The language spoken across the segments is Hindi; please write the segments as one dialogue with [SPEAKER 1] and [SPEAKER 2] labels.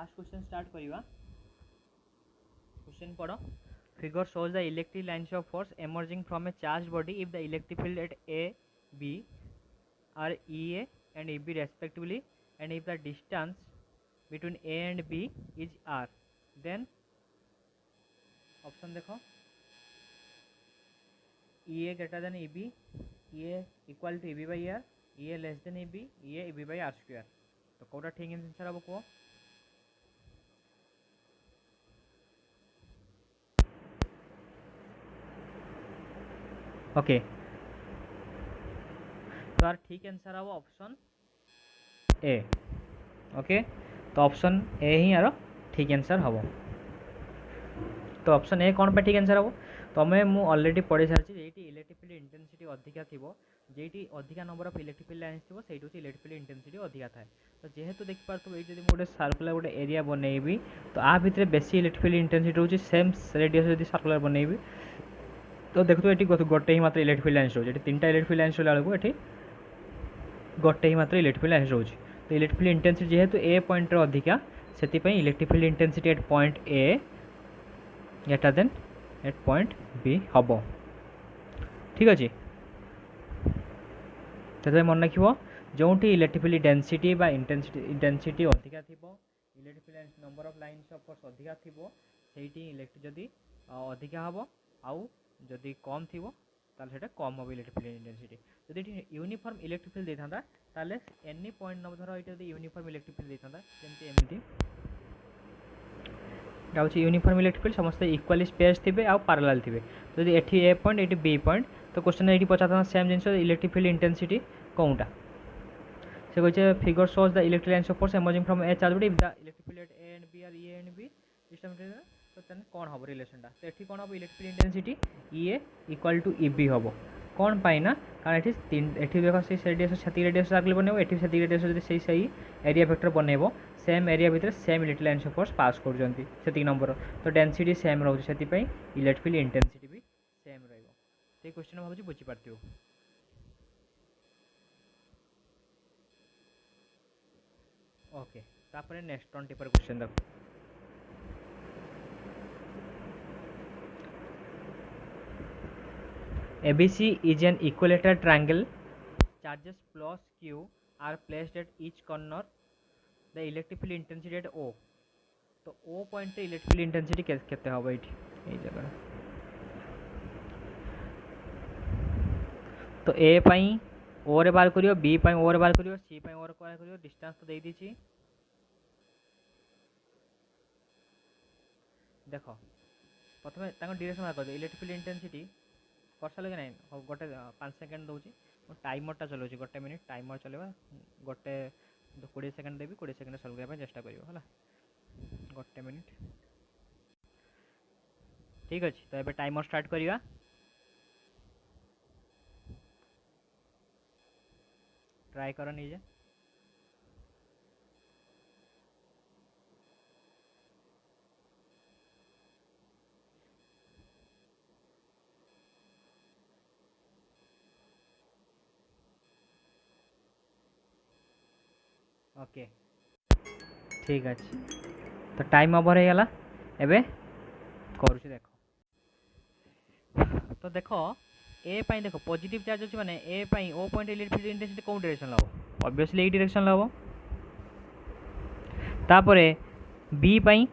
[SPEAKER 1] फास्ट क्वेश्चन स्टार्ट करवा। क्वेश्चन पढ़। Figure shows the electric lines of force emerging from a charged body if the electric field at A, B are EA and EB respectively, and if the distance between A and B is R, then option देखो EA greater than EB, EA equal to EB by R, EA less than EB, EA EB by R square। तो कौटा ठीक आंसर हम कह ओके। तो यार ठीक आंसर हम ऑप्शन ए। ओके, तो ऑप्शन ए ही यार ठीक आंसर हम। तो ऑप्शन ए कौन पे ठीक आंसर हम तुम्हें मु ऑलरेडी पढ़ी सारी ये इलेक्ट्रिक फील्ड इंटेंसिटी अधिका थी जेटी अधिका number of electric field lines थी से इलेक्ट्रिक फील्ड इंटेंसिटी अधिका थाए। तो जेहेतु देखिपो ये जब गोटे सर्कुलर गोटे एरिया बनईबी तो आ भितर बेसी इलेक्ट्रिक फील्ड इंटेंसिटी होची सेम रेडियस जब सर्कुलर बनईबी तो देखो ये गोटे ही मात्र इलेक्ट्रिक फील्ड लाइन्स रोचे तीन इलेक्ट्रिक फील्ड लाइन्स रोला बेलू ये गोटे ही मात्र इलेक्ट्रिक फील्ड लाइन्स रोचे। तो इलेक्ट्रिक फील्ड इंटेंसिटी जेहेतु ए पॉइंट अधिका से electric field intensity at point A greater than at point B हम। ठीक अच्छे, तो मन रख जो इलेक्ट्रिक फील्ड डेंसिटी बा इंटेंसिटी अधिका थी electric field number of lines of force अधिका थी से इलेक्ट्रिक जदि अधिका हम आउ जदि कम थी ताले कम हम इलेक्ट्रिक फील्ड इंटेंसिटी। जदि यूनिफॉर्म इलेक्ट्रिक फील्ड देता ताले एनी पॉइंट नंबर धर ये यूनिफॉर्म इलेक्ट्रिक फील्ड देता जमी एमती यूनिफॉर्म इलेक्ट्रिक फील्ड समस्त इक्वाली स्पेस थे आ पैरेलल थे। तो ये ए पॉइंट ये बी पॉइंट तो क्वेश्चन ये पचार सेम जिन इलेक्ट्रिक फील्ड इंटेंसिटी कौनटा से कहे figure shows the electric lines of force emerging from a charge body if the electric field at A and B are A and B तो कौन हम रिलेशनटा तो ये कौन हम electric field intensity A equal to इबी हम कौन पाई ना कारण ये देख से रेडियस से रेडियस सर्कल बनइब ये से रेडियस जब सही एरिया वेक्टर बनइब सेम एरिया भितर same electric lines of force pass कर नंबर तो डेंसिटी सेम रोचे से इलेक्ट्रिक फील्ड इंटेंसिटी भी सेम रही। क्वेश्चन भाव बुझीपार ओके। तापर नेक्स्ट 20 पर क्वेश्चन देखो ABC is an equilateral triangle. Charges plus Q are placed at each corner. The electric field intensity at O. तो O पॉइंट पे इलेक्ट्रिक फील्ड इंटेंसिटी केते होबो ये जगह तो A पई O रे बाहर करियो B पई O रे बाहर करियो C पई O रे बाहर करियो डिस्टेंस तो दे दीची देखो प्रथम ताको डायरेक्शन बाहर कर दे इलेक्ट्रिक फील्ड इंटेंसिटी कर सारे कि ना गोटे 5 सेकेंड दूसरी टाइमरटा चलाऊँ गोटे मिनिट टाइमर चलेगा गोटे 20 सेकेंड देवी 20 सेकेंड सल्व करने चेष्टा करा गोटे मिनिट। ठीक अच्छे, तो ये टाइमर स्टार्ट करवा ट्राई कर निजे ओके। ठीक अच्छे, तो टाइम ओवर हो गला एबे करूँ देख तो देख ए पाई देख पॉजिटिव चार्ज अच्छे माने ए पाई O point electric field intensity कौन डायरेक्शन हम ऑब्वियसली ये डायरेक्शन हम तापरे बी पाई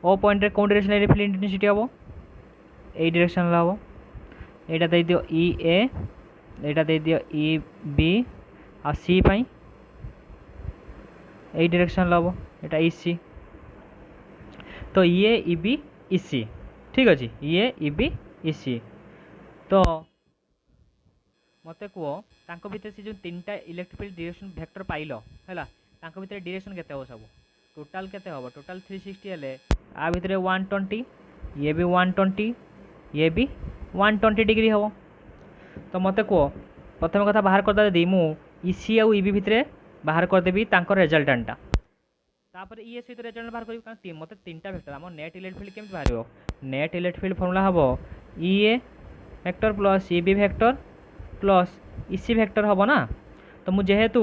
[SPEAKER 1] ओ पॉइंट रे कौन डायरेक्शन इलेक्ट्रिक फील्ड इंटेंसिटी हम ए डायरेक्शन हम एटा दे दियो ई ए एटा दे दियो ई बी आ सी पाई यही डायरेक्शन हम यहाँ इसी तो ये इबी इसी। ठीक अच्छे, ये इबी इसी तो मत कह भितर से जो 3टा इलेक्ट्रिक फील्ड डायरेक्शन वेक्टर पाइल है भितर डायरेक्शन केते हो सब टोटाल केते हो टोटाल 360 हेले आ भितर 120 ये भी 120 ये भी 120 डिग्री हम। तो मत कह प्रथम कथा बाहर करदे दी मु इसी आउ इबी भितर बाहर करदेवी रिजल्टाटा तापर ये सहित रिजल्ट बाहर करी कारण मत 3टा वेक्टर आम नेट इलेक्ट्रिक फील्ड केमती बाहर नेट इलेक्ट्रिक फील्ड फर्मूला हम A vector plus E B vector plus E C vector हम ना। तो मुझे जेहेतु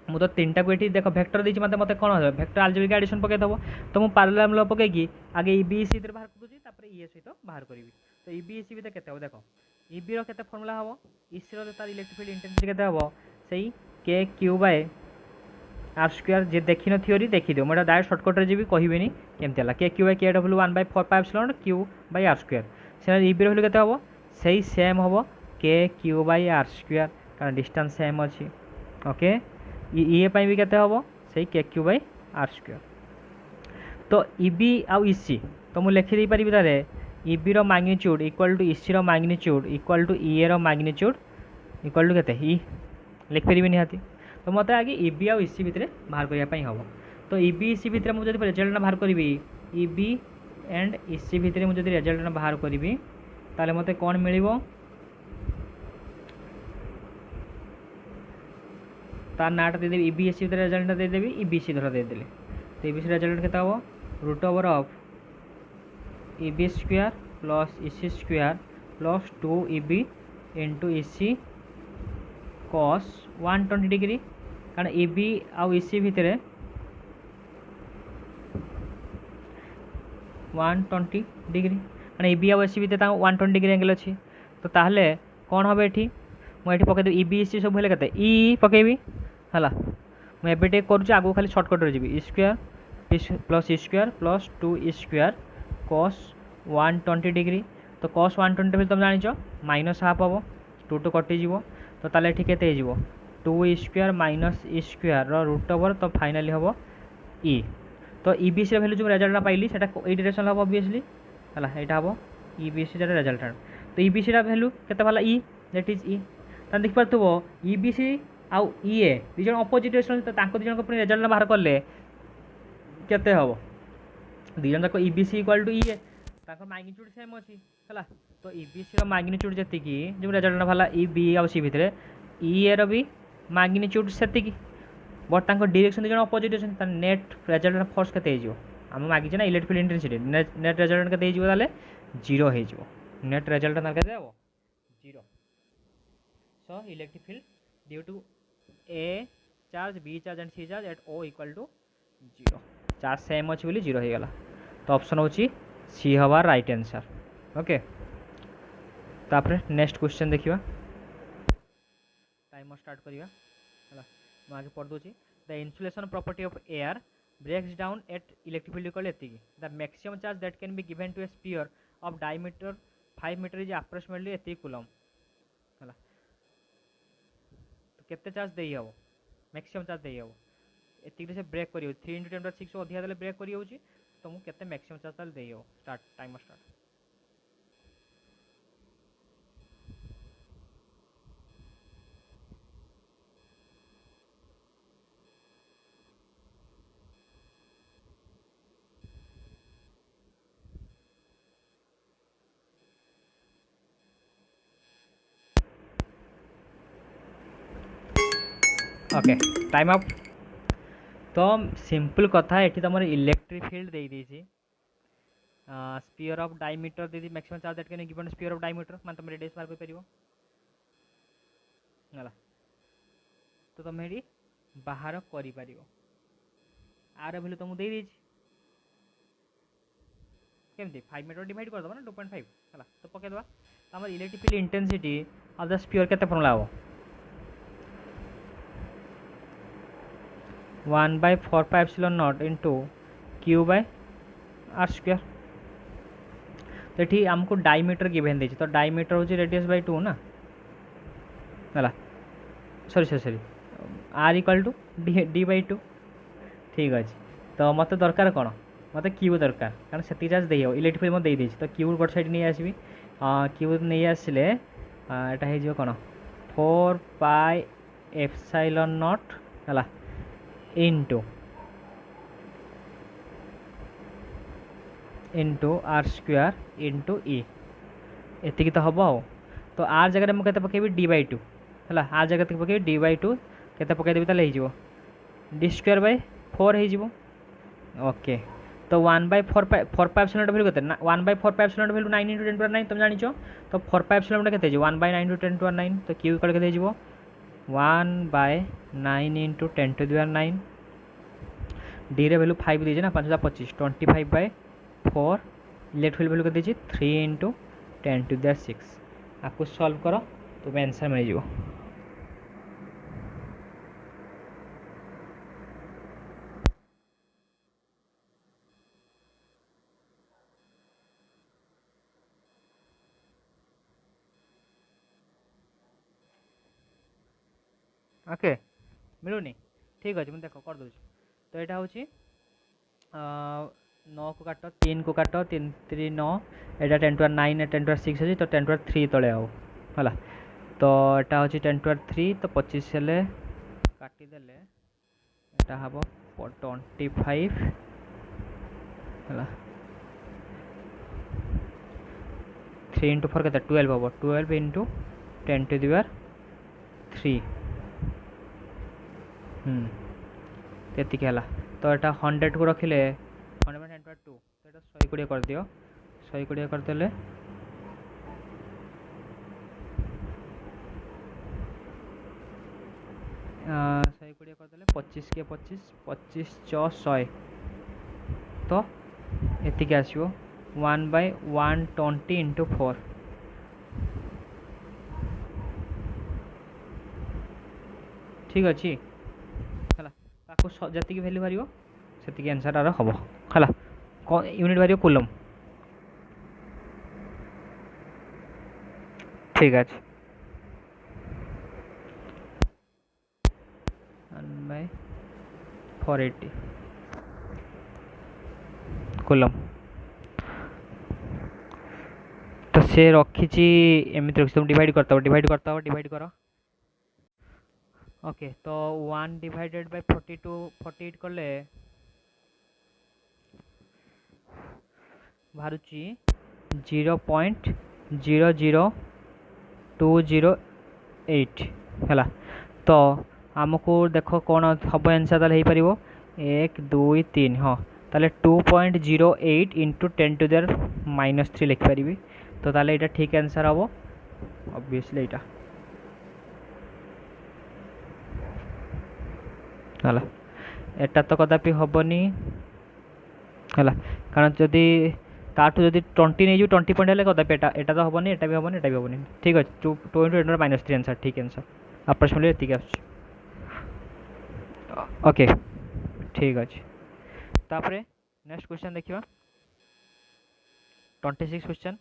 [SPEAKER 1] मुझे तीन टाक ये देख भेक्टर देती मतलब मत कौन हो भेक्टर आलजेब्रिक एडिशन पकईदेव तो मुझे पैरेलल लॉ पकईकी आगे ईबी सी बाहर कर ये सहित बाहर करी तो ईबी सी भितर के देख ईबी रे फर्मूला हम इसी तार इलेक्ट्रिक फील्ड इंटेंसिटी के हम से k q by r square जे देखी थ्योरी देखीदिव मुझे डायरेक्ट सर्टकट्रे जी कहबी केमती है के क्यू बाय के डब्ल्यू 1/4 क्यू बाय आर स्क्वायर से ईबी भैल्यू के हम से सेम हम k q by r square कारण डिस्टेंस सेम अच्छी ओके ये भी के हम से k q by r square तो ईबी आउ इसी तो मुझे लिखिदे पारि तारे ईबी रो मैग्नीट्यूड इक्वल टू इसी रो मैग्नीट्यूड इक्वल टू ई रो मैग्नीट्यूड इक्वल टू केते ई लिख पारि निहाती तो मत आगे ईबी आउ इसी भितर बाहर करने हम तो ईबी इसी भितर मुझे रिजल्ट बाहर करी ईबी एंड इसी भितर मुझे रिजल्ट बाहर करी ताले मते कौन मिलिबो तार नाटा देदेवी ईबी इसी भितर रिजल्ट देदेवी ईबीसी धर देदेली तो ईबीसी रिजल्ट केते हम root over of EB square plus EC square plus 2 EB into EC cos 120 degree कारण ईबी आउ इसी भितर 120 डिग्री कारण ईबी आउ इसी भितर 120 डिग्री एंगल अच्छी तो ताहले कौन हम ये मुझे पकईदेवी ईबी इसी सब हेल्ले के ई पकईबी है मुझे करुँच आगू खाली सर्टकट्रे जी E square plus E square plus 2 E square cos 120 degree तो cos 120 भी तुम जान माइनस हाफ हम 2 टू कटिज तो ताले ठीक है 2 E square minus E square root over तो फाइनाली हम ई तो ईबीसी भैल्यू जो रिजल्ट पाइली से डायरेक्शन हम ऑब्वियसली है यहाँ हम ईबीसी रिजल्ट तो ईबीसी भैल्यू केते भला ई दैट इज ई तो देख पार्थो ईबीसी आउ ई दुई जन अपोजिट डायरेक्शन तो दुई जन रिजल्ट बाहर कले केते हम दुई जन जाक EBC equal to E magnitude same अच्छी है तो ईबीसी मैग्नीट्यूड जी जो रिजल्ट भला ईबी आउ सी भितर ई एर भी मैग्नीट्यूड से बट डायरेक्शन दुई जन अपोजिट अच्छे नेट रिजल्ट फोर्स के आम मागिचे ना electric field intensity net result के जीरो हो नेट रिजल्ट के 0 so electric field due to A charge B charge and C charge at O equal to 0 charge same अच्छी बोली 0 हो गला तो ऑप्शन होची सी हवा राइट आंसर ओके तापर नेक्स्ट क्वेश्चन देखिबा टाइमर स्टार्ट करिया हला म आगे पढ़ दोची the insulation property of air breaks down at electric field equal to the maximum charge that can be given to a sphere of diameter 5 meter is approximately 80 coulomb हला तो केते चार्ज देई हबो मैक्सिमम चार्ज देई हबो एतिक से ब्रेक करियो 3 * 10⁶ अधिया देले ब्रेक करियो होची तो मु केते मैक्सिमम चार्ज ताल देई हबो start timer start okay time up तो सिंपल कथा ये तुम इलेक्ट्रिक फील्ड दे दी स्पीयर ऑफ डायमीटर दे the maximum charge that can given sphere of diameter मान तुम रेडियस मार कर तो तुम ये बाहर कर आर भैल्यू तुमको दे केमती 5 मीटर डिवाइड करदे ना 2.5 है तो पकईदे तो electric field intensity of the sphere के फर्मुला हम 1/4πε0 into q by r square तो ये आमको डायमीटर गिवेन देछि तो डायमीटर हूँ रेडियस बाय 2 ना है sorry sorry sorry R equal to D by 2 ठीक अच्छे तो मत दरकार कौन मत क्यू दरकार कारण से चार्ज दे इलेक्ट्रिक फील्ड मत दे तो क्यू गोटे साइड नहीं आसबि क्यू नहीं आसिले यहाँ हो कौन 4πε0 है इंटू आर स्क्वायर इंटू ई एति तो हम आ तो आर जगह मुझे पकेबी डी बाय 2 है आर जगह पकेबी डी बाय 2 के पकईदेवी तो डी स्क्वायर बाय 4 हो ओके तो 1/4πε0 भैल्यू के 1/4πε0 भैल्यू 9 × 10⁹ तुम जान तो 4πε के 1/9 × 10⁹ तो क्यू इक्वल के 1/9 इंटू 10⁹ डी रे वैल्यू 5 दीजिए ना 5×25 25/4 इलेक्ट्रिक वैल्यू कर दीजिए 3 इंटू 10⁶ आपको सॉल्व करो तो आंसर मिल जाओ। ओके मिलूनी ठीक अच्छे मुझे देख कर दूँ तो यहाँ हूँ 9 को काट 3 को काट 3 3 9 एटा 10⁹ 10⁶ अच्छी तो 10⁵ तले आओ है तो यहाँ हूँ 10⁵ तो 25 हेले काटिदेले यहाँ हम 25 है 3 इंटू 4 के 12 हम 12 इंटू 10⁵ तेतिक है तो यहाँ 100 को रखिले 100/10⁻², तो यहाँ 120 कर दियो 120 करदे 120 करदे 25 के 25 25 × 100 तो एतिक आसो 1/120 इंटू 4 ठीक अच्छे है जी वैल्यू बाहर से आंसर तार हम है यूनिट बाहर कूलम ठीक है 1/480 कूलम तो से रखी एमती रखी तुम डिवाइड कर ओके तो 1/42 कले बाहर 0.00208 है तो आमको देख कौन हम आंसर ताले हो पार 1 2 3 हाँ ताले 2.08 इंटू 10⁻³ लिखिपारि तो ताले यहाँ ठीक आंसर हम ऑब्वियसली यहाँ है एटा तो कदापि हेनी है कारण जदि ताठू जब 20 नहीं 20 पॉइंट है कदापि एटा तो हेनी एटा भी हेनी एटा भी हेनी ठीक अच्छे 2 इंटू 10⁻³ आंसर ठीक आंसर अप्रोक्सीमेटली ये ओके ठीक अच्छे तापर नेक्स्ट क्वेश्चन देखा 26 question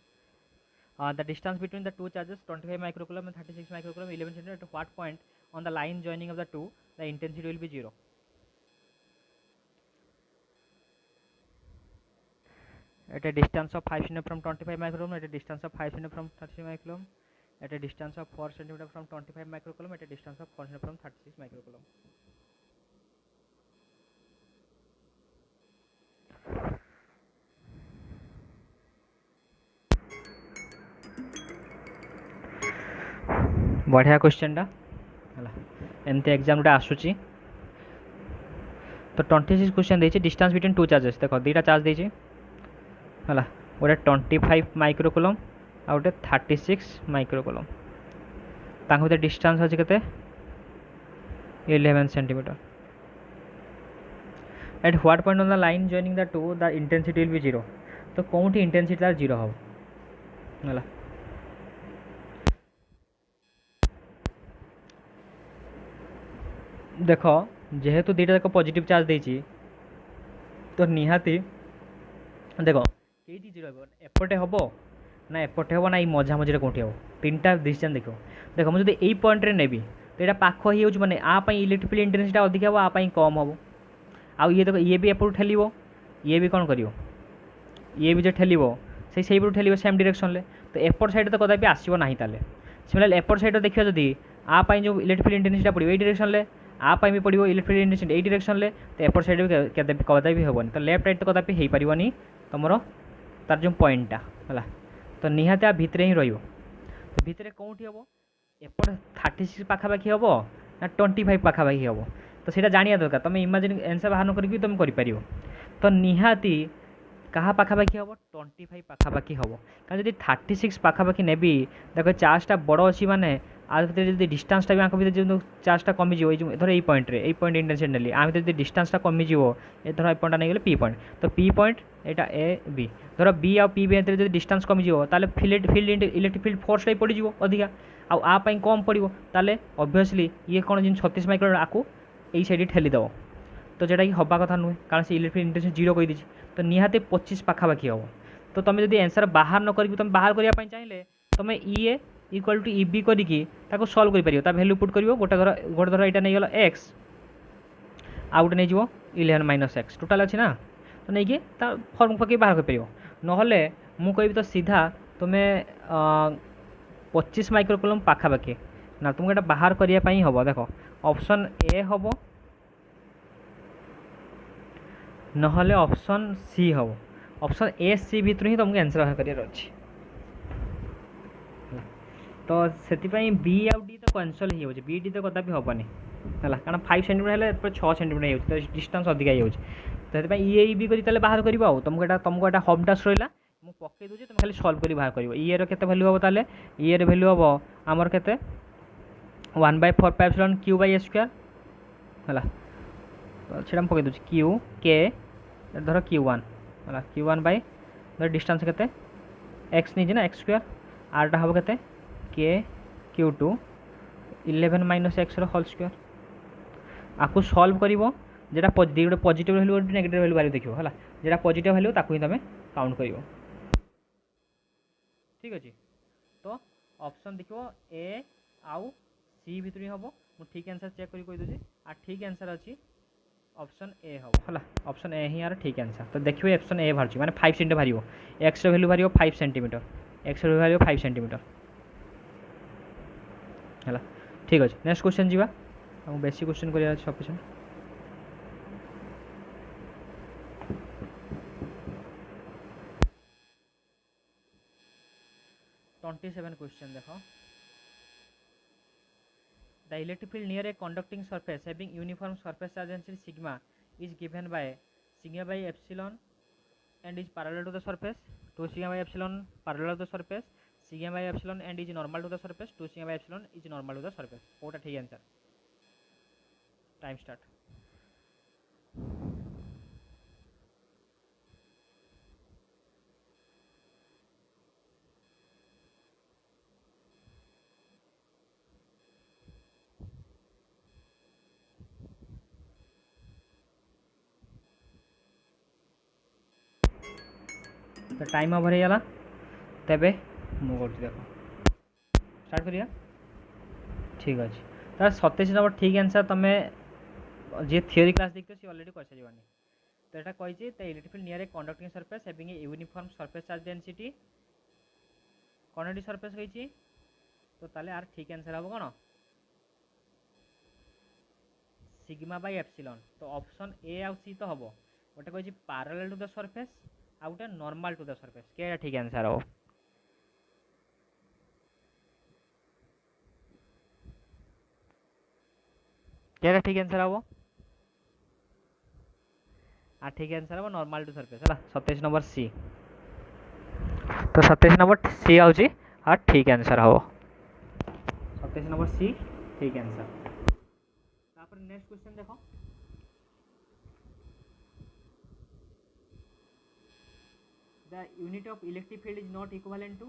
[SPEAKER 1] the distance between the two charges 25 microcoulomb and 36 microcoulomb 11 cm at what point on the line joining of the two the intensity will be 0 at a distance of 5 cm from 25 microcoulomb at a distance of 5 cm from 36 microcoulomb at a distance of 4 cm from 25 microcoulomb at a distance of 4 cm from 36 microcoulomb बढ़िया क्वेश्चन टा एमती एग्जाम टा आसूची तो 26 क्वेश्चन देछि डिस्टेंस बिटवीन टू चार्जेस देख दुईटा चार्ज देछि है गोटे 25 माइक्रोकुलम आ गोटे 36 माइक्रोकुलम तांको भीतर डिस्टेंस अछि केते 11 centimetre at what point on the line joining the two the intensity will be 0 तो कौटी इंटेंसिटी तार 0 हम है देख जेहेतु दुईटा जाक पॉजिटिव चार्ज देछि तो निहाती देख कईटी 0 एपटे हम ना एपटे हम ना मझा मझे कौटी हम तीनटा डिसीजन देख देख मुझे यही पॉइंट रे नेबी तो यहाँ पाख ही माने आप इलेक्ट्रिकल इंटेंसिटी अधिक हम आप कम हम आउ ये देख ये भी एपटू ठेलिबो ये भी कौन करियो ये भी जो ठेलिबो से ठेलिबो सेम डायरेक्शन ले तो एपट साइड तो कदापि आसो ना ताले सिमिलरली एपट साइड देखिए जदि आप जो इलेक्ट्रिकल इंटेंसिटी पड़ो ये डायरेक्शन ले आप भी पड़ो इलेक्ट्रिकल इंटेंसिटी यही डायरेक्शन ले तो एपट साइड भी कदापि हेनी तो लेफ्ट राइट तो कदापि हो पारनी तुम तार जो पॉइंटा है तो निहाती आ भितर ही रही तो भितर कौटी हम एपट 36 पाखापाखि हम ना 25 पाखापाखि हम तो सीटा जाना दरकार तुम इमेजिन आंसर बाहर करी तुम कर तो निहाती क्या पाखापाखि हम 25 पाखापाखि हम कारण जब 36 पाखापाखि नेबी देख चार्जटा बड़ अच्छी माने आ भितर जदि डिस्टेंसटा भी आंक भितर जो चार्जटा कमिजिव धर ये पॉइंट रे पॉइंट इंटेंसिटी नेली आ भितर जदि डिस्टेंसटा कमिजिव ए धर ए पॉइंटटा नहीं गले पी पॉइंट तो P point Etah A B धर बी आ पी भितर जदि डिस्टेंस कमिजिव ताले फील्ड इलेक्ट्रिक फील्ड फोर्सटा भी पड़ीजिव अधिका आ पाई कम पड़ो ताले ऑब्वियसली ये कौन जिन 36 माइक्रोन आकु यही साइड ठेलीदेव तो जेटा कि हवा कथा नुहे कारण से इलेक्ट्रिक इंटेंसिटी 0 कहीदी तो निहाती 25 पाखापाखि हम तो तुम जब आंसर बाहर न करके तुम बाहर करने चाहिए तुम ई इक्वल टू इ करके सल्व कर भैल्यू पुट कर गोटे धर यहाँ नहीं गला एक्स आउ गोटे नहीं 11 माइनस एक्स टोटाल अच्छी ना तो नहीं कि फर्म पकड़ बाहर कर ना मुझे तो सीधा तुम्हें 25 माइक्रोकुलम पाखापाखि ना तुमको यहाँ बाहर करने हम देख ऑप्शन ए हम नहले ऑप्शन सी हम ऑप्शन ए सी भितर ही तुमको आंसर बाहर करार अच्छे तो से बी आउ डी तो कैंसल हो बी डी तो कदापि हेनी है कारण 5 सेंटीमीटर है 6 सेंटीमीटर हो डिस्टेंस अधिका हो तो ये बी कर बाहर कर तुमको यहाँ होम टास्क रहा मुझे पकई दूसरी तुम खाली सल्व कर बाहर कर ये केते वैल्यू हम ताले ये वैल्यू हम आमर केते 1/4 pi epsilon Q by A square है तो से पकई दूसरी क्यू के धर Q1 है Q1 बाई धर डिस्टेंस केते एक्स नहीं ना एक्स स्क्वायर आरटा हम केते के Q2 11 minus X whole square आपको सल्व कर जेटा गोटे पॉजिटिव वैल्यू गोटे नेगेटिव वैल्यू बाहर देखो है जेटा पॉजिटिव वैल्यू ताकू ही तुम काउंट कर ठीक अच्छे तो ऑप्शन देखो ए आउ सी भितर हम मुझे ठीक आंसर चेक कर कहीदे आ ठीक आंसर अच्छी ऑप्शन ए हम है ऑप्शन ए ही यार ठीक आंसर तो देखिए ऑप्शन ए बाहर माने 5 सेंटीमीटर बाहर एक्स वैल्यू बाहर 5 सेंटीमीटर एक्स वैल्यू बाहर 5 सेंटीमीटर है ठीक अच्छे नेक्स्ट क्वेश्चन जीवा बेसी क्वेश्चन कर सफिशिएंट 27 क्वेश्चन देखो the electric field near a conducting surface having uniform surface charge density sigma is given by sigma by epsilon and is parallel to the surface 2 sigma by epsilon parallel to the surface sigma by epsilon and is normal to the surface 2 sigma by epsilon is normal to the surface कोटा ठीक आंसर टाइम स्टार्ट तो टाइम ओवर हो गला तेबे मु देख स्टार्ट करिया ठीक अच्छे तार 27 नंबर ठीक आंसर तुम्हें जी थियोरी क्लास देखते सी ऑलरेडी कर सारी तो यहाँ कही the electric field near a conducting surface having a uniform surface charge density कौन सरफेस कही तो ताले यार ठीक आंसर हम कौन सिग्मा बाय एप्सिलॉन तो ऑप्शन ए आउ सी तो हम गोटे कही पैरेलल टू द सरफेस आ गोटे नॉर्मल टू द सरफेस क्या ठीक आंसर हो क्या ठीक आंसर हम आ ठीक आंसर हम नॉर्मल टू सरफेस है 27 नंबर सी तो 27 नंबर सी आउची आ ठीक आंसर हम 27 नंबर सी ठीक आंसर तापर नेक्स्ट क्वेश्चन देखो the unit of electric field is not equivalent to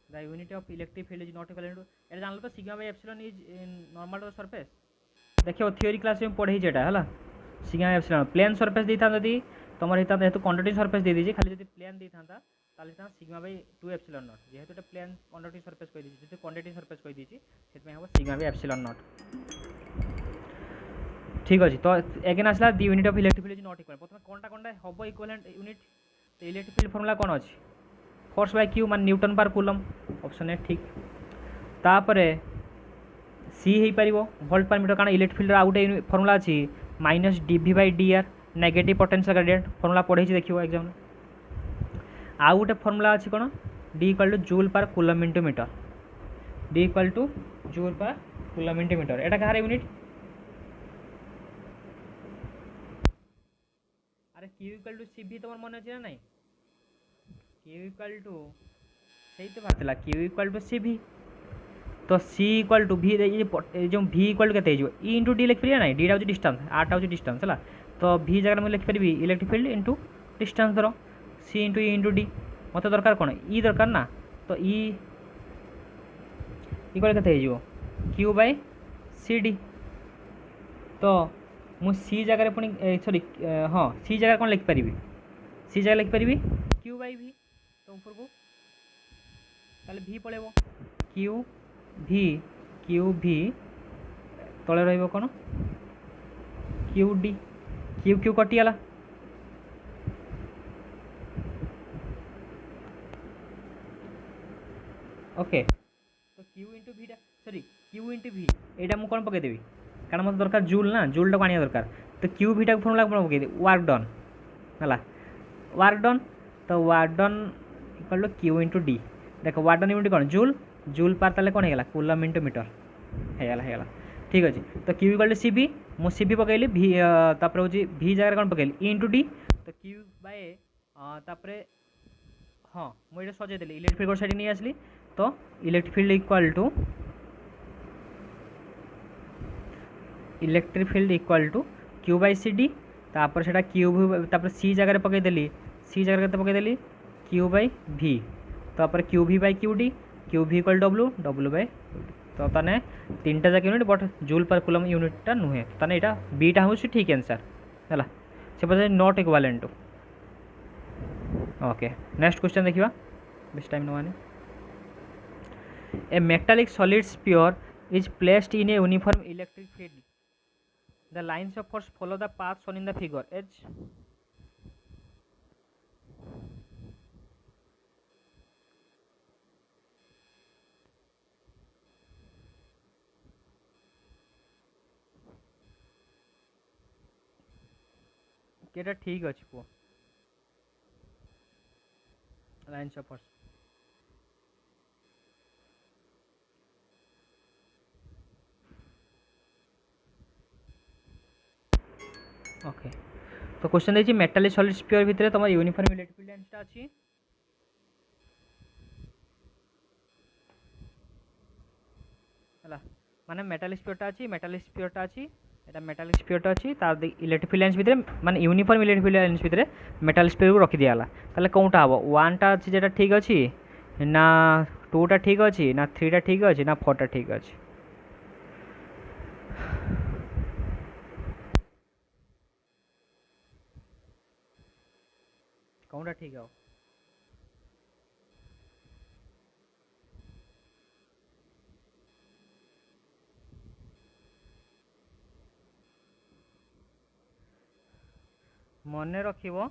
[SPEAKER 1] the unit of electric field is not equivalent to ये जान लो तो sigma by epsilon is normal to the surface देखियो थ्योरी क्लास में पढ़े जेटा है sigma by epsilon plane surface देता जदी तुम होता जेहेतु कंडक्टिंग सरफेस दे दीजिए खाली जब प्लेन देता ताले सिग्मा बाय 2 एप्सिलॉन नॉट जेहेतु प्लेन कंडक्टिंग सरफेस कह दीजिए जेहेतु कंडक्टिंग सरफेस कह दीजिए से हम सिग्मा बाय एप्सिलॉन नॉट ठीक अच्छे तो एगेन आसला दी unit of electric field is not equal प्रथम कौनटा हम इक्विवेलेंट यूनिट तो इलेक्ट्रिक फील्ड फॉर्मूला कौन अच्छी फोर्स बाय क्यू मान न्यूटन पर कूलम ऑप्शन ए ठीक तापरे सी हो पार वोल्ट पर मीटर कारण इलेक्ट्रिक फील्ड आउ गोटे फर्मूला अच्छी minus DV bye D R negative potential gradient formula पढ़े देखिए एग्जाम आउ गोटे फर्मूला अच्छी कौन D equal to joule per coulomb into metre, D equal to joule per coulomb into metre. एटा कहार यूनिट? अरे क्यू इक्वल टू सी भी तुम मन अच्छे ना नहीं? क्यू इक्वल टू सही तो बाहर क्यू इक्वल टू सी भी, तो सी इक्वल टू भी जो भी इक्वल टू केते ई इंटू डी लिखिपारे ना, डी हूँ डिस्टेंस, आरटा हूँ डिस्टेंस है, तो भी जगह मुझे लिखिपारि इलेक्ट्रिक फील्ड इंटू डिस्टेंस धर सी इंटू ई इंटू डी, मत दरकार कौन ई दरकार ना, तो ई इक्वल केते क्यू बाय सी डी, तो मु सी जगह पुणी सॉरी हाँ सी जगह कौन लिखिपारि, सी जगह लिखिपारि क्यू बाय भी, तो ऊपर को ताले भी पड़ेबो क्यू भी तले रहिबो कोन क्यू डी, क्यू क्यू कटिगला, ओके तो q into V sorry q into V एटा मु कोन पकेदेबी कारण मत दरकार जूल ना, जूलटा को आनिया दरकार, तो क्यू भीटा फॉर्मूला कोन पकेदे वर्क डन हला, वर्क डन, तो work done equal to Q into D, देख वर्क डन यूनिट कौन जूल, जूल पार ताले कौन है कूलम इंटू मीटर है, ठीक अच्छे। तो क्यू इक्वल टू सी भी, मु सी भी पकईली भी तापर हूँ भी जगह कौन पकईली ई इंटू डी, तो क्यू बाय तापर हाँ मुझे सजेदेली इलेक्ट्रिक फील्ड साइड नहीं आसली, तो electric field equal to Q by C D, तापर सेटा क्यू भी तापर सी जगह पकईदेली, सी जगह के पकईदेली क्यू बाय भी, तापर q V by q d, q V equal W, W by तो ताने तीनटा जाक unit but joule per coulomb यूनिटा नुहे, ताने एटा बीटा हूँ ठीक आंसर है, से पचार not equivalent to. Okay next question देखिए, बेस्ट टाइम नवानी। A metallic solid sphere is placed in a uniform electric field, the lines of force follow the path shown in the figure as केटा ठीक अच्छे पुओ लाइन्स ऑफ फोर्स ओके तो क्वेश्चन देखिए मेटालिक सॉलिड स्फीयर भितर तुम यूनिफॉर्म इलेक्ट्रिक फील्ड लाइन्सटा अच्छी है माने मेटालिक स्फीयरटा अच्छी, मेटालिक स्फीयरटा अच्छी, एटा मेटालिक स्फीयरटा अच्छी, तार इलेक्ट्रिक फील्ड लाइन्स भितर माने यूनिफॉर्म इलेक्ट्रिक फील्ड लाइन्स भितर मेटालिक स्फीयर को रखी दियाला, ताले कोनटा हबो वनटा अच्छी जेटा ठीक अच्छी ना टूटा ठीक अच्छी ना थ्रीटा ठीक अच्छी ना फोरटा ठीक अच्छी, कौनटा ठीक है? मन रखिबो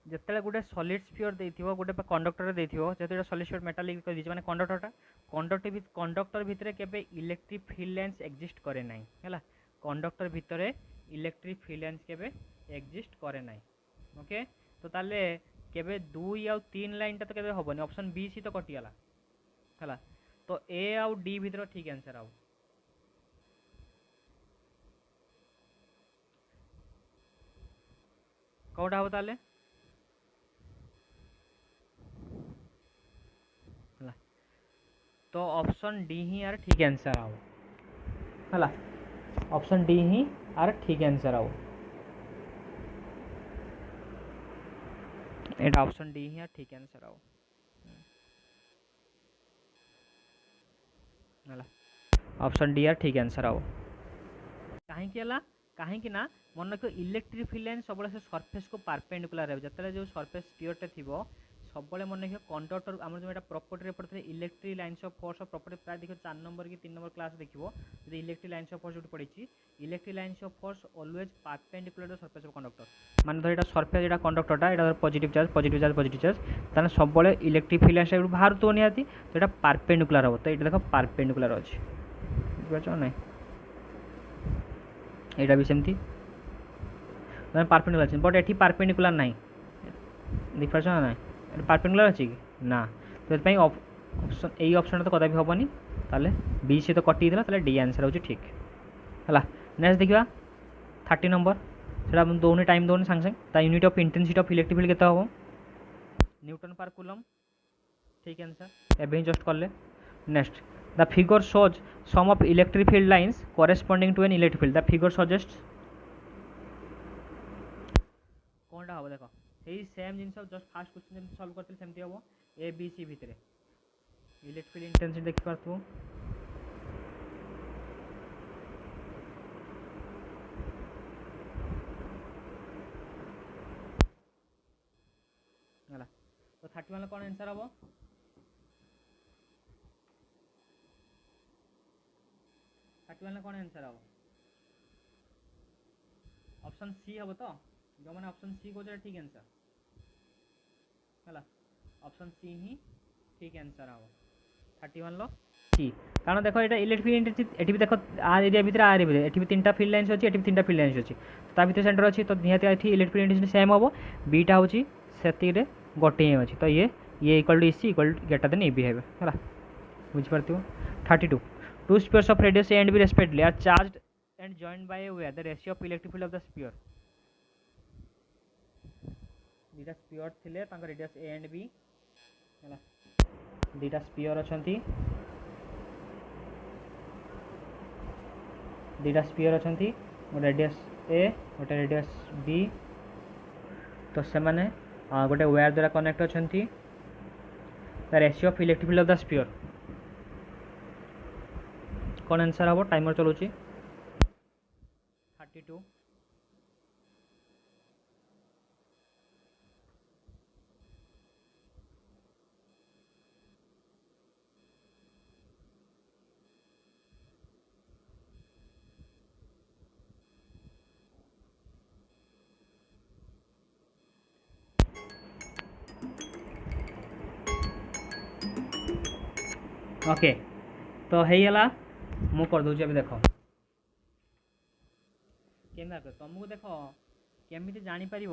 [SPEAKER 1] जिते गोटे सॉलिड स्फीयर देथिबो गोटे कंडक्टर देथिबो जेते एटा सॉलिड स्फीयर मेटालिक कर दिछ माने कंडक्टर भितरे केबे इलेक्ट्रिक फील्ड लाइन्स एग्जिस्ट करे नाही हैला, कंडक्टर भितरे इलेक्ट्रिक फील्ड लाइन्स केबे एग्जिस्ट करे नाही। ओके तो ताले केबे 2 या 3 लाइन तो केबे होबनी, ऑप्शन बी सी तो कटि गला हैला, तो ए आउ डी भितर ठीक आंसर आउ कौटा हम ताले तो ऑप्शन डी ही यार ठीक आंसर आओ है, ऑप्शन डी ही यार ठीक आंसर आओ, एटा ऑप्शन डी ही यार ठीक आंसर आओ है, ऑप्शन डी यार ठीक आंसर आओ कहीं ना मन रख इलेक्ट्रिक फील्ड लाइन सब से सरफेस को परपेंडिकुलर है, जिते जो सरफेस स्फीयरटा थी सब मन रख कंडक्टर आम जो प्रॉपर्टी पढ़ते electric lines of force property प्राय देखो 4 नंबर कि 3 नंबर क्लास देखो जो इलेक्ट्रिक लाइन्स ऑफ फोर्स जो पढ़ी electric lines of force always perpendicular surface of conductor माने धर सरफेस जो कंडक्टरटा ये पॉजिटिव चार्ज ताने सब इलेक्ट्रिक फील्ड लाइन्स बाहर तो निहाती तो ये परपेंडिकुलर हम, तो ये देखो परपेंडिकुलर अच्छे बुझे ना, यहाँ भी सेमती परपेंडिकुलर बट ये परपेंडिकुलर ना देखिए ना ना परपेंडिकुलर अच्छी कि ना, तो ये ऑप्शन यही ऑप्शन तो कदापि हेनी ताले बी सहित कटि ताले डी आंसर हो ठीक है। नेक्स्ट देखा 30 नंबर से दौनी टाइम दौनी सांगे सांगे unit of intensity of electric field केते हम न्यूटन पर कूलम ठीक आंसर एवं जस्ट कले। Next the figure shows some of electric field lines corresponding to an electric field the figure suggest कौनटा हम देख यही सेम जिन जस्ट फास्ट क्वेश्चन जब सल्व करते सेमती हम ए बी सी भितर इलेक्ट्रिक फील्ड इंटेंसिटी देखिपु तो 31 कौन आंसर हम 31 कौन आंसर हम ऑप्शन सी हम तो जो मैंने ऑप्शन सी को ठीक आंसर है ऑप्शन सी ही ठीक आंसर हम 31 लो सी कारण देखो ये इलेक्ट्रिक इंटेंसिटी एटी भी देखो आर एरिया भितर आर एरिया एटी भी 3टा फील्ड लाइन्स अच्छी एटी 3टा फील्ड लाइन्स अच्छी ता भितर सेंटर अच्छी तो निहाती एटी इलेक्ट्रिक इंटेंसिटी सेम हम बीटा होची सेति रे गोटे ही अच्छी तो ये equal to EC equal greater than A B है बुझीपार 32 two spheres of radius A and B respectively are charged and joined by a wire the ratio of electric field of the sphere दीटा स्पीयर थिले तांका रेडियस ए एंड बी है दीटा स्पीयर अछंती गोटे रेडियस ए गोटे रेडियस बी तो से माने गोटे वायर द्वारा कनेक्ट अछंती the ratio of electric field of the sphere कौन आंसर हम टाइमर चलुची 32 ओके तो ହେଇଗଲା ମୁଁ କରିଦେଉଛି ଏବେ ଦେଖ କେମିତି ତୁମକୁ ଦେଖ କେମିତି ଜାଣିପାରିବ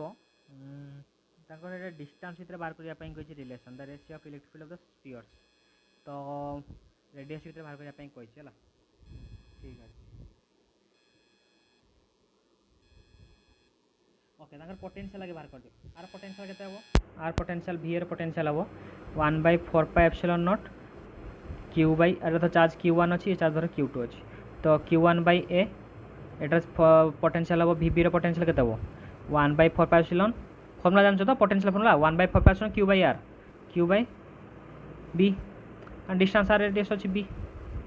[SPEAKER 1] ତାଙ୍କର ଏଇଟା ଡିଷ୍ଟାନ୍ସ ଭିତରେ ବାହାର କରିବା ପାଇଁ କହିଛି relation the ratio of electric field of the spheres ତ ରେଡ଼ିୟସ୍ ଭିତରେ ବାହାର କରିବା ପାଇଁ କହିଛି ହେଲା ଠିକ୍ ଅଛି ओके तांकर पोटेंशियल आगे बाहर कर दियो आर पोटेंशियल केते हबो आर पोटेंशियल भी एर पोटेंशियल हबो 1/4 pi epsilon not Q by अरे तो चार्ज Q1 अच्छी चार्ज धर Q2 अच्छी तो Q1 by A Etah potential हम VB रो पोटेंशियल केते हबो 1/4 पाई एप्सिलॉन फॉर्मूला जानछो तो potential formula 1/4 pi epsilon Q by R Q by B and distance R radius अच्छी B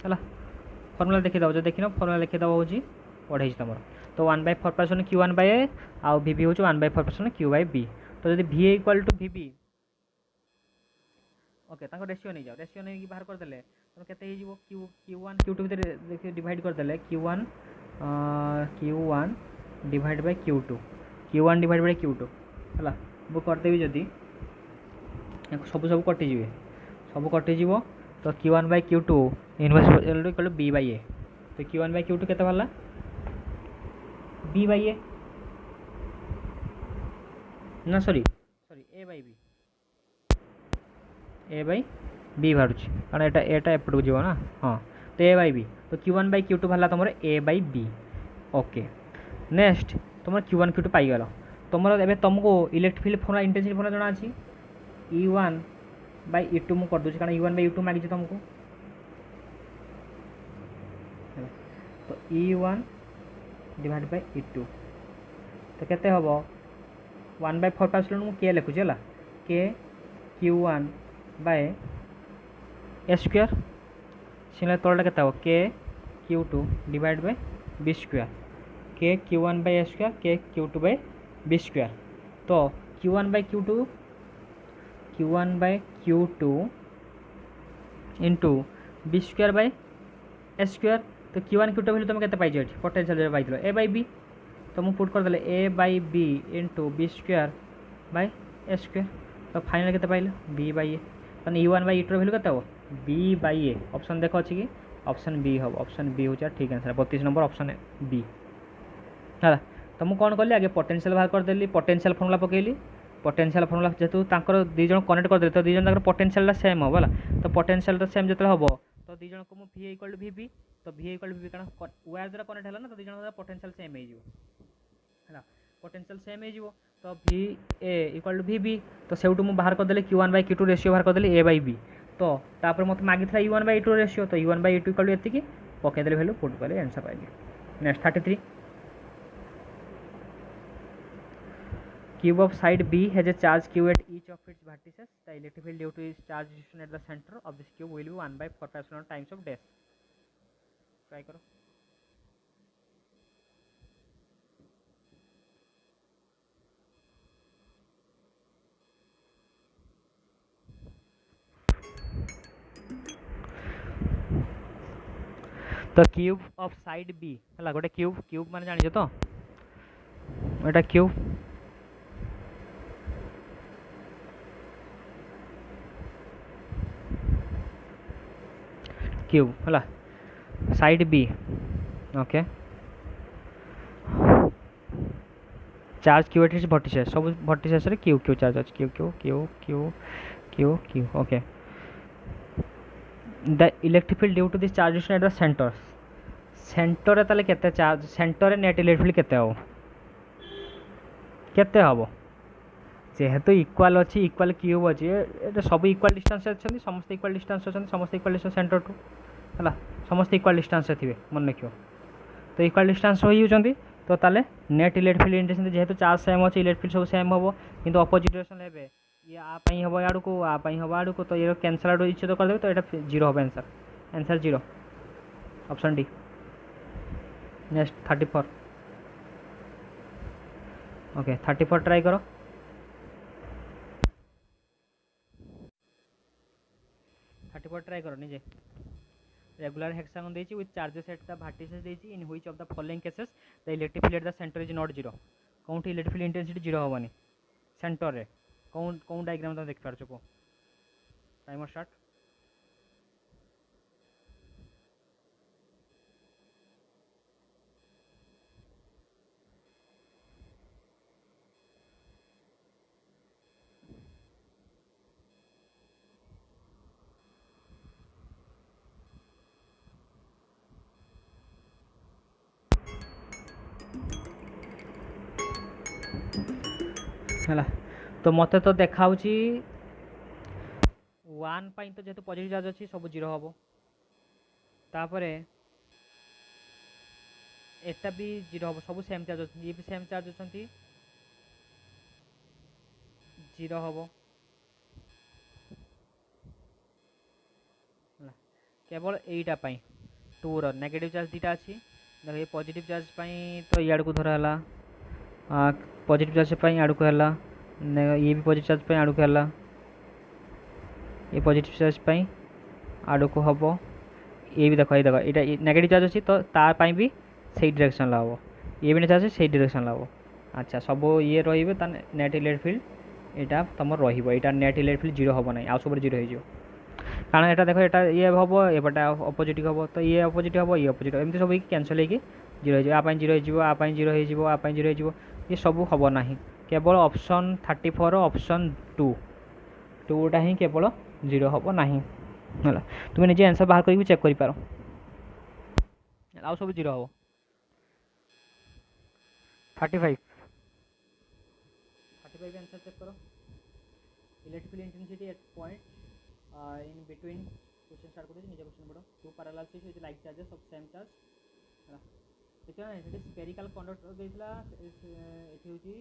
[SPEAKER 1] हला फॉर्मूला देखि दो जो देखिनो फॉर्मूला लिखि दबो होजी पढ़ाई तमर तो 1/4 pi epsilon Q1 by A आ VB होची 1/4 pi epsilon Q by B तो यदि V equal to VB okay ताको रेशियो नहीं जाओ रेशियो नहीं बाहर कर देले तो केते हे जीवो Q1 Q2 भीतर देखि डिवाइड कर देले Q1 divide by Q2 Q1 divide by Q2 हला बु कर देबी जदी सब कटि जीवे सब कटि जीवो तो Q1 by Q2 inverse equal to B by A तो Q1 बाय Q2 केते भला B बाय A ना sorry A by B A by B बाहर कारण एटा एपटू जीव ना हाँ तो ए बाई बी तो Q1 बाई Q2 बाहर तुम ए बाई बी ओके नेक्स्ट तुम Q1 Q2 पाइगल तुम ए तुमको electric field formula intensity formula जना अच्छी E1 बाई E2 मुझे कर दूँ कारण E1 बाई E2 मांगी तुमको तो E1 डिवाइड बाई E2 तो केते हम 1/4 पाई एप्सिलॉन के लिखुची है के Q1 bye A square similar तलटा केते हो के Q2 divide by B square के Q1 बाय ए स्क्वायर के Q2 बाय B स्क्वायर तो Q1 by Q2 into B square by A square तो Q1 Q2 वैल्यू तुम केते पाइछ एठी पोटेंशियल जे पाइथलो A बाय B तो मु पुट कर देले A by B into B square by A square तो फाइनल केते पाइले B बाय A तो E1 बाय E2 वैल्यू केते हो B बाय A ऑप्शन देखो अछि कि ऑप्शन बी हम ऑप्शन बी हो ठीक आंसर 32 नंबर ऑप्शन बी है तो मुझे कौन कली आगे पोटेंशियल बाहर करदेली पोटेंशियल फॉर्मूला पकेली पोटेंशियल फॉर्मूला जेतु तांकर दी जन कनेक्ट कर दे तो दी जन तांकर पोटेंशियलटा सेम हो होला तो पोटेंशियलटा सेम जतले हबो तो दी जन को मु v इक्वल टू vb तो v इक्वल टू vb कारण वायर द्वारा कनेक्ट होला ना तो दी जन पोटेंशियल सेम हे जिवो हैला पोटेंशियल सेम हे जिवो तो v a equal to vb तो सेउटू मु बाहर कर देले q1 बाय q2 रेशियो बाहर कर देले a बाय b तो तापर मत मागी था u1 बाय u2 रेशियो तो u1 bye u2 equal to एति की पके देले वैल्यू पुट करले आंसर पाइले next 33 cube of side B has a charge q at each of its vertices. The electric field due to its charge distribution at the center of this cube will be 1 by 4 pi epsilon times of dash. Try करो. The cube of side B हला गोटे cube माने जानि तो एटा cube क्यूब है side B okay charge Q at vertices सब भर्टिसेस रे क्यू क्यू चार्ज अच्छे Q Q Q Q Q Q okay the electric field due to this charge distribution at the centre centre ताले केते charge centre net electric field केते हबो जेहेतु इक्वाल अच्छी इक्वाल क्यूब अच्छी सब इक्वाल डिस्टेंस अच्छा समस्त इक्वाल डिस्टेंस अच्छा समस्त इक्वाल डिस्टेंस सेंटर टू है समस्त इक्वाल डिस्टेंस थे मन रखियो तो इक्वाल डिस्टेंस होती तो ताले नेट इलेक्ट्रिक फील्ड इंटेंसिटी जेहेतु चार्ज सेम अच्छे इलेक्ट्रिक फील्ड सब सेम हम किंतु अपोजिट डायरेक्शन हे ये आपाई हम आड़ को आपाई हम आड़ को तो ये कैंसल आड़ इच्छा तो करदे तो ये 0 हम answer 0 option D next 34 okay 34 try करो 34 ट्राई करो निजे रेगुलर हेक्सागन देछि with charges at the vertices देछि in which of the following cases the electric field at the centre is not 0 कोनटी इलेक्ट्रिक फील्ड इंटेंसिटी 0 होबनी सेंटर रे कौन डायग्राम तुम देख पारछ को टाइमर स्टार्ट है तो मत तो देखा 1 तो जेहेतु पॉजिटिव चार्ज अच्छी सब 0 हम तापर एटा भी 0 हम सब सेम चार्ज अच्छी ये भी सेम चार्ज अच्छा 0 हम केवल एटा 2 रो नेगेटिव चार्ज दीटा अच्छी देख ये पॉजिटिव चार्ज तो ये को धराला पॉजिटिव चार्ज आड़ को है ये भी पॉजिटिव चार्ज आड़ को है ये पॉजिटिव चार्ज आड़ को हम ये भी देख ये नेगेटिव चार्ज अच्छी तो तापाई भी सही डायरेक्शन हम ये भी चार्ज सही डायरेक्शन हम अच्छा सब ये रे नेट इलेक्ट्रिक फील्ड यहाँ तुम रहा नेट इलेक्ट्रिक फील्ड 0 हम ना आ सब 0 हो कारण यहाँ देख यहाँ ये हम एपटा अपोजिट हम तो ये अपोजिट हम ये अपोजिट एमती सब कैनसल हो 0 हो 0 आपाई 0 हो आपाई 0 हो ये सब हम ना केवल ऑप्शन 34 ऑप्शन 2टा ही केवल 0 हम ना है तुम निजे आंसर बाहर कर चेक कर पार आ सब 0 हम 35 आंसर चेक करो electrical intensity at point in between question start कर निजे क्वेश्चन पढ़ो 2 parallel sheet with like charges of same charge है देखिए ये स्फेरिकल कंडक्टर देइतला एठी होची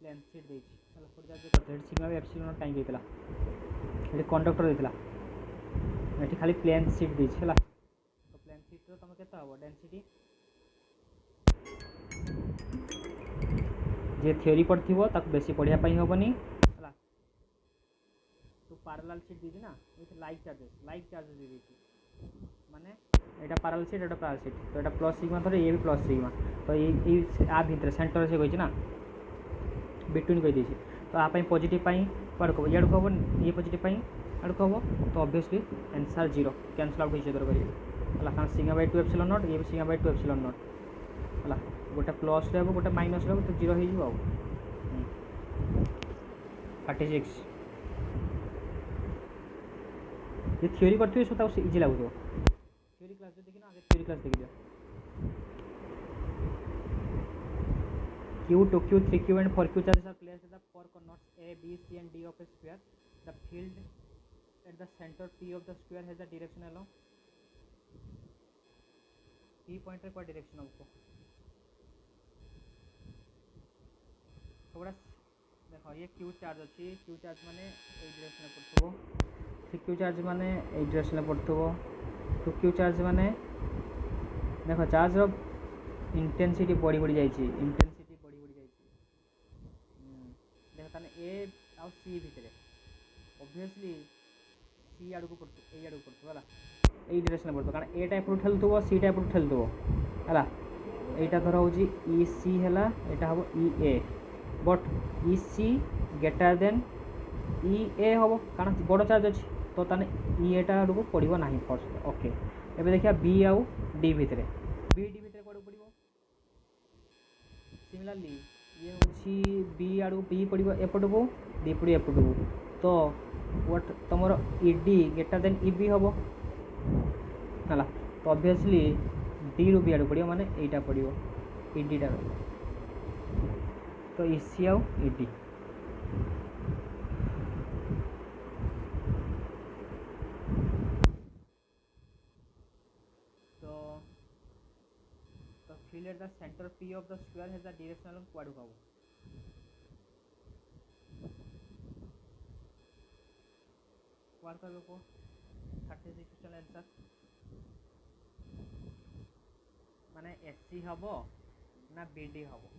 [SPEAKER 1] प्लेन शीट देइछि हला फोर चार्ज करते सिग्मा एप्सिलॉन टाइम देइतला एठी कंडक्टर देइतला एठी खाली प्लेन शीट देइछि हला तो प्लेन शीट रो तमे केता हो डेंसिटी जे थ्योरी पढ़थिबो ताक बेसी पढ़िया पई होबनी हला तो पैरेलल शीट देइछि ना विथ लाइक चार्जेस देइछि माने एटा पैरेलल शीट एटा पैरेलल शीट तो एटा प्लस सिग्मा थरे ये भी प्लस सिग्मा तो ये आ भितर सेंटर से कहि ना बिटवीन कहि देछि तो आ पई पॉजिटिव पई पर को याड को ये पॉजिटिव पई आड को तो ऑब्वियसली आंसर 0 कैंसिल आउट होइछ दर करिए हला कारण सिग्मा बाय 2 एप्सिलॉन नॉट ये भी सिग्मा बाय 2 एप्सिलॉन नॉट हला गोटे प्लस रे गोटे माइनस रे तो 0 हो जिवो 36 ये थ्योरी करते सो ताको इजी लागुथो थ्योरी क्लास देखिन आगे थ्योरी क्लास देखि दियो Q, 2Q, 3Q and 4Q charges are placed at the four corners A, B, C and D of a sphere. The field at the center P of the square has a direction along P point रे कोई direction हमको थोड़ा देखो ये Q चार्ज अच्छी Q चार्ज माने ए डायरेक्शन पड़थबो 3Q चार्ज माने ए डायरेक्शन पड़थबो 2Q चार्ज माने देखो चार्ज रो इंटेंसिटी बढ़ी बढ़ी जाइछि इंटेंसिटी बढ़ी बढ़ी जाइछि देखो ताने ए आ सी भितरे ऑब्वियसली सी आडू को पड़तो ए आडू पड़तो हला ए डायरेक्शन पड़तो कारण ए टाइप रो ठेलथबो सी टाइप रो ठेलथबो हला एटा धर होउछि ई सी हला एटा हबो E A but E C greater than E A हबो कारण बड़ चार्ज अछि तो ताने ई एटा आडू को पड़िबो नाही फर्स्ट ओके एबे देखिया बी आउ डी भितरे बी डी भितरे कोड पड़िबो सिमिलरली ये होछि बी आडू बी पड़िबो एपटको डी पड़िबो एपटको तो व्हाट तमरो ईडी ग्रेटर देन ईबी हबो हला तो ऑब्वियसली डी रू बी आडू पड़िबो माने एटा पड़िबो ईडी टा तो ईसी आउ ED field at the center P of the square has a direction along quad habo quad करबो को 36 क्वेश्चन आंसर माने एससी हबो ना बीडी हबो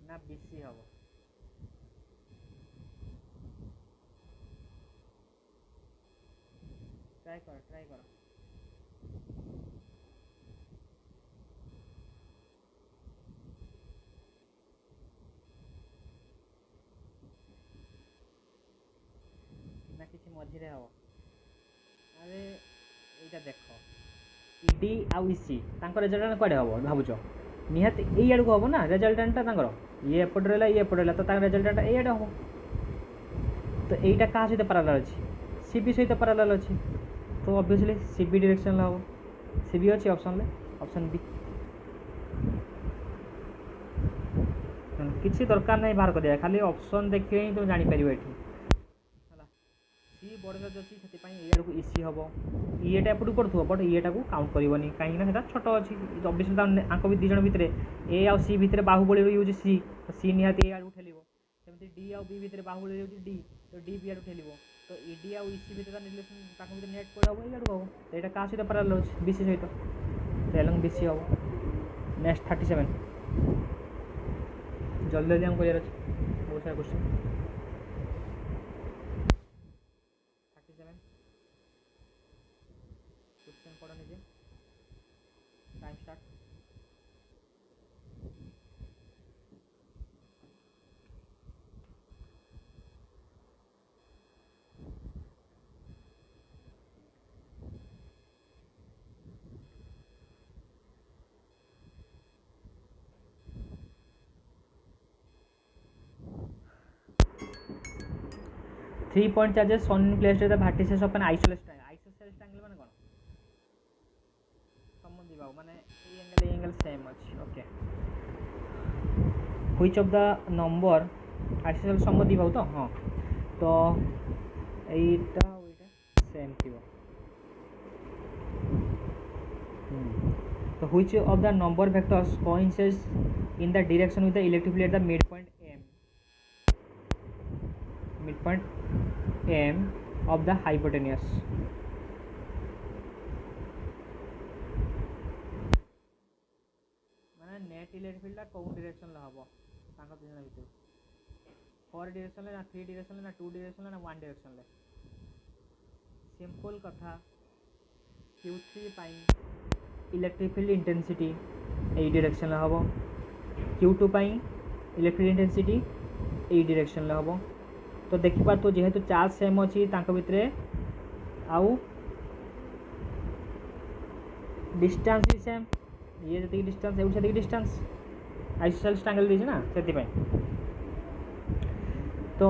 [SPEAKER 1] ना बीसी हबो ट्राई करो ना किसी मझिरे हो अरे एटा देखो ईडी आउ ईसी तांको रिजल्ट कोडे हबो भाबुचो निहात एई आडू को हबो ना रिजल्टेंट तांकर ये एपट रहला ये एपट रहला तो तांकर रिजल्टेंट एई आडू हबो तो एईटा का सहित पैरेलल अछि सीबी सहित पैरेलल अछि तो ऑब्वियसली सीबी डायरेक्शन ला हबो सीबी अछि ऑप्शन ले ऑप्शन बी किसी दरकार नहीं बाहर कर दिया खाली ऑप्शन देखिए ही तुम जानि परिबो एठी हला सी बड़ जज अछि सेति पई ए आडू ईसी हबो ई एटा एपटू पड़थो बट ई एटा को काउंट करबोनी काहे ना सेटा छोटो अछि ऑब्वियसली आंको भी दिजण भितरे ए आ सी भितरे बाहुबली रो यूज सी तो सी निहात ए आडू ठेलिबो सेमति डी आ बी भितरे बाहुबली रो यूज डी तो डी बी आडू ठेलिबो तो ईडी आ ईसी भितर रिलेशन ताको भितर नेट कोड हबो इडू हबो तो एटा का सहित पैरेलल अछि बीसी सहित तो एलंग बीसी हबो नेक्स्ट 37 जल्दी जल्दी हम क्लियर अछि बहुत सारा क्वेश्चन 37 क्वेश्चन पढ़ो नीचे time start 3 point charges shown in placed at the vertices of an isosceles triangle. Isosceles triangle माने कोन समझि बाबू माने ए एंगल सेम अछि okay which of the number isosceles समझि बाबू तो हां तो एटा ओइटा सेम थिबो तो which of the number vectors coincides in the direction with the electric field at the midpoint M of the hypotenuse माने नेट इलेक्ट्रिक फील्ड ला कोन डायरेक्शन ला हबो ताका दिना भितर 4 डायरेक्शन ले ना 3 डायरेक्शन ले ना 2 डायरेक्शन ले ना 1 डायरेक्शन ले सिंपल कथा Q3 पाई इलेक्ट्रिक फील्ड इंटेंसिटी ए डायरेक्शन ला हबो Q2 पाई इलेक्ट्रिक इंटेंसिटी ए डायरेक्शन ला हबो तो देखि पार तो जेहेतु चार्ज सेम अछि तांको भितरे आउ डिस्टेंस भी सेम ये जी डिस्टेंस एवं से डिस्टेंस आइसोसेल्स ट्रायंगल देछि ना से तो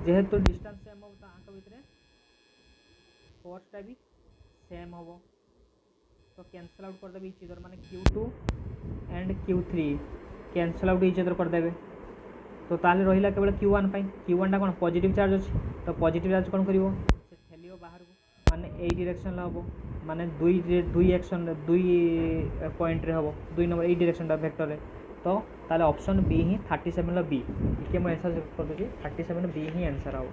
[SPEAKER 1] जेहेतु डिस्टेंस सेम हम तांका भितर फोर्सटा भी सेम हम तो कैंसल आउट करदे इच अदर माने Q2 and Q3 cancel out each other करदे तो ताले रहिला केवल Q1 पाई Q1 टा कोन पॉजिटिव चार्ज अछि तो पॉजिटिव चार्ज कोन करिवो से ठेलियो बाहर को माने ए डायरेक्शन ला हबो माने दुई एक्शन दुई पॉइंट रे हबो दुई नंबर ए डायरेक्शन टा वेक्टर रे तो ताले ऑप्शन बी ही 37 ला बी इके मैं आंसर कर देछि 37 बी ही आंसर आओ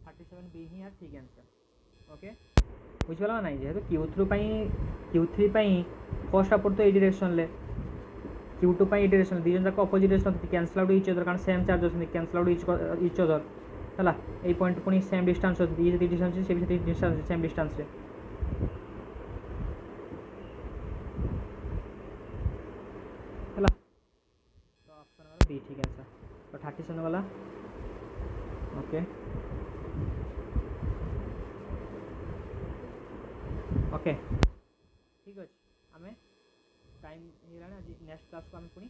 [SPEAKER 1] 37 बी ही यार ठीक आंसर ओके बुझिपाला ना जेहेतु Q3 पाई फर्स्ट अपर तो ए डायरेक्शन ले Q2 पाई ए डायरेक्शन दी जन जाक opposite direction cancel out each other कारण सेम चार्ज अछि कैंसल आउट इच अदर हला ए पॉइंट पुनी सेम डिस्टेंस दी जे डिस्टेंस से भी डिस्टेंस सेम डिस्टेंस रे हला तो ऑप्शन नंबर बी ठीक आंसर तो 37 वाला ओके ओके ठीक अच्छे आम टाइम होगा आज नेक्स्ट क्लास को आम पुणी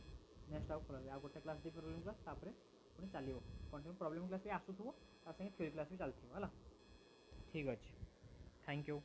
[SPEAKER 1] नेक्स्ट आउ खोल आ गोटे क्लास दी प्रॉब्लम क्लास तापर पुणी चलो कंटिन्यू प्रॉब्लम क्लास भी आसुव ता संगे थ्योरी क्लास भी चलती है ठीक अच्छे थैंक यू।